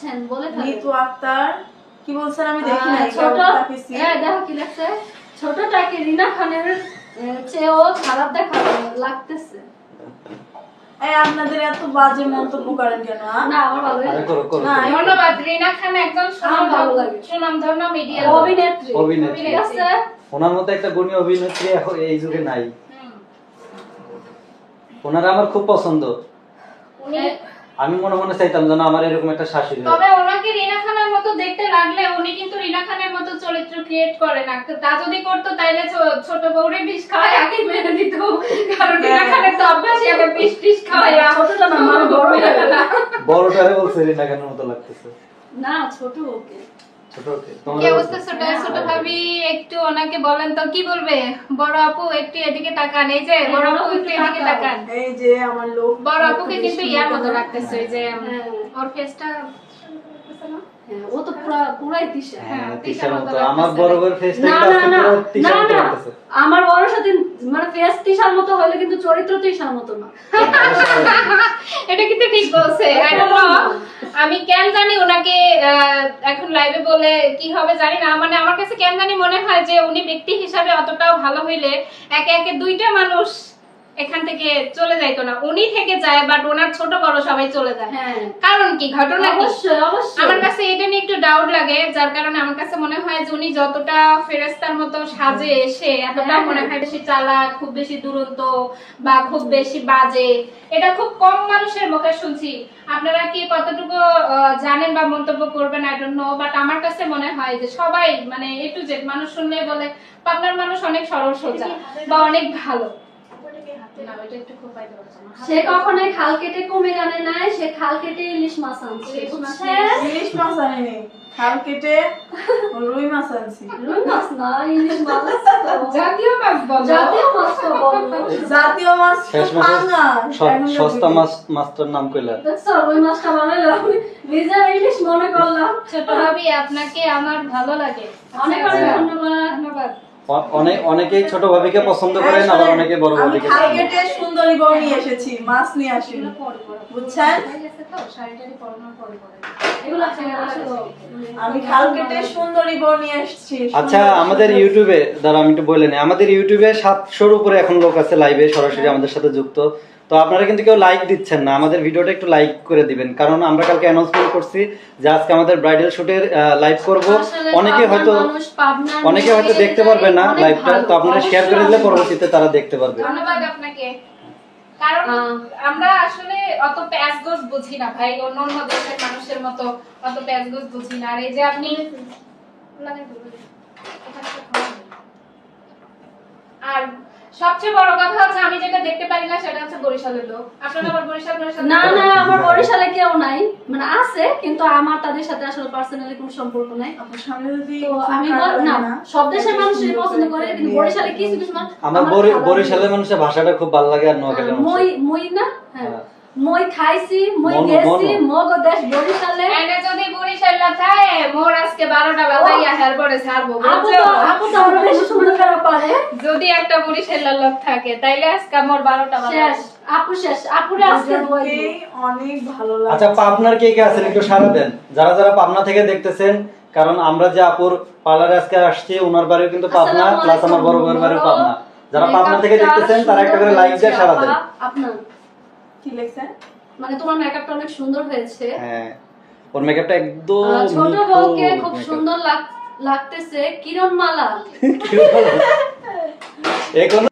বলছেন বলে ফেলেন। নিতু আক্তার কি বলছেন আমি দেখি না। ছোট দেখো কি লাগছে, ছোটটাকে রিনা খানের চেয়েও খারাপ দেখা লাগতেছে। আপনাদের এত বাজে মন্তব্য করেন কেন? না আমার ভালো লাগে। না ধন্যবাদ। রিনা খান একজন সুনামধন্য মিডিয়া অভিনেত্রী। ঠিক আছে, ওনার মতো একটা গুণী অভিনেত্রী এখন এই যুগে নাই। ওনারা আমার খুব পছন্দ। আমি মনে মনে চাইতাম যেন আমার এরকম একটা শাশুড়ি হয়। তবে ওনাকে রিনা খানের মতো দেখতে লাগলে উনি কিন্তু রিনা খানের মতো চরিত্র ক্রিয়েট করে না। তা যদি করতো তাইলে ছোট বউরে বিষ খাওয়ায় আগে মেরে দিত। কারণ রিনা খানের তো অভ্যাসই আগে বিষ খাওয়ায়। ছোটটা না মানে বড় না, বড়টারে বলছে রিনা খানের মতো লাগতেছে। না ছোট ওকে। ছোট ওকে কি অবস্থা ছোট ভাবি? একটু ওনাকে বলেন তো কি বলবে। বড় আপু একটু এদিকে তাকান। এই যে বড় আপু একটু এদিকে তাকান। এই যে আমার লোক বড় আপুকে কিন্তু ইয়ার মতো লাগতেছে, ওই যে ওর ফেসটা ও তো পুরাই তিশা। হ্যাঁ তিশার মতো। আমার বড় বড় ফেসটা না কিন্তু না পুরো তিশার মতো না, লাগতেছে। আমার বড় সাথে মানে ফেস তিশার মতো হলে কিন্তু চরিত্র তিশার মতো না। এটা কিন্তু ঠিক বলছে। I don't know, আমি কেন জানি ওনাকে এখন লাইভে বলে কি হবে জানি না। মানে আমার কাছে কেন জানি মনে হয় যে উনি ব্যক্তি হিসাবে অতটাও ভালো হইলে একে একে দুইটা মানুষ এখান থেকে চলে যাইতো না। উনি থেকে যায় বাট ওনার ছোট বড় সবাই চলে যায়। হ্যাঁ কারণ কি, ঘটনা কি? অবশ্যই অবশ্যই আমার কাছে এটা নিয়ে একটু ডাউট লাগে, যার কারণে আমার কাছে মনে হয় যে উনি যতটা ফেরেশতার মতো সাজে এসে এতটা মনে হয় বেশি চালাক, খুব বেশি দুরন্ত বা খুব বেশি বাজে, এটা খুব কম মানুষের মুখে শুনছি। আপনারা কি কতটুকু জানেন বা মন্তব্য করবেন আই ডোন্ট নো, বাট আমার কাছে মনে হয় যে সবাই মানে এ টু জেড মানুষ শুনলে বলে পাবনার মানুষ অনেক সরল সোজা বা অনেক ভালো। না এটা একটু খুব পাইতে পারছে না। সে কখনোই খাল কেটে কুমির আনে নাই, সে খাল কেটে ইলিশ মাছ আনছে। ইলিশ মাছ আনেনি, খাল কেটে রুই মাছ আনছি। রুই মাছ না, ইলিশ মাছ। জাতীয় মাছ বলো। জাতীয় মাছ তো বলবো। জাতীয় মাছ শেষ মাসে সস্তা মাছটার নাম কইলা। দেখছো রুই মাছটা বানাইলাম, নিজের ইলিশ মনে করলাম। ছোট ভাবি আপনাকে আমার ভালো লাগে। অনেক অনেক ধন্যবাদ। অনেকেই ছোট ভাবিকে পছন্দ করেন, আবার অনেকে বড় আমি ভাবিকে খাল পছন্দ কেটে সুন্দরী বউ নিয়ে এসেছি, মাছ নিয়ে আসিনি। বুঝছেন? আমি খাল কেটে সুন্দরী বউ নিয়ে এসেছি। আচ্ছা আমাদের ইউটিউবে দাঁড়া আমি একটু বলে নেই, আমাদের ইউটিউবে 700-র উপরে এখন লোক আছে লাইভে সরাসরি আমাদের সাথে যুক্ত। তো আপনারা কিন্তু কেউ লাইক দিচ্ছেন না, আমাদের ভিডিওটা একটু লাইক করে দিবেন, কারণ আমরা কালকে অ্যানাউন্সমেন্ট করছি যে আজকে আমাদের ব্রাইডাল শুটের লাইভ করব। অনেকে হয়তো দেখতে পারবে না লাইভটা, তো আপনারা শেয়ার করে দিলে পরবর্তীতে তারা দেখতে পারবে। ধন্যবাদ আপনাকে। কারণ আমরা আসলে অত প্যাচগোজ বুঝি না ভাই, অন্য অন্য দেশের মানুষের মতো অত প্যাচগোজ বুঝি না। আর এই যে আপনি আর সবচেয়ে বড় কথা হচ্ছে আমি যেটা দেখতে পারি না সেটা হচ্ছে বরিশালের লোক। আপনারা আবার বরিশাল না না, আমার বরিশালে কেউ নাই, মানে আছে কিন্তু আমার তাদের সাথে আসলে পার্সোনালি কোনো সম্পর্ক নাই। আপনার সামনে যদি তো আমি না সব দেশের মানুষই পছন্দ করে, কিন্তু বরিশালে কিছু কিছু মানুষ আমার বরিশালের মানুষের ভাষাটা খুব ভালো লাগে, আর নোয়াখালীর মই না হ্যাঁ মই খাইছি মই গেছি মগ দেশ বরিশালে। এনে যদি বরিশালটা থাকে মোর আজকে 12টা বাজাইয়া হেরপরে ছাড়বো। আপু তো আরো বেশি সুন্দর করে পারে। যদি একটা বরিশালের লোক থাকে তাইলে আজকে মোর 12টা শেষ আপু শেষ আপুরে আজকে দুইজনকে অনেক ভালো লাগে। আচ্ছা পাবনার কে কে আছেন একটু সাড়া দেন, যারা যারা পাবনা থেকে দেখতেছেন, কারণ আমরা যে আপুর পার্লারে আজকে আসছি ওনার বাড়িও কিন্তু পাবনা, প্লাস আমার বড় বউয়ের বাড়িও পাবনা। যারা পাবনা থেকে দেখতেছেন তারা একটা করে লাইক দিয়ে সাড়া দেন। আপনার কি লেখছেন? মানে তোমার মেকআপটা অনেক সুন্দর হয়েছে। হ্যাঁ ওর মেকআপটা একদম ছোট বউকে খুব সুন্দর লাগতেছে। কিরণ মালা এখন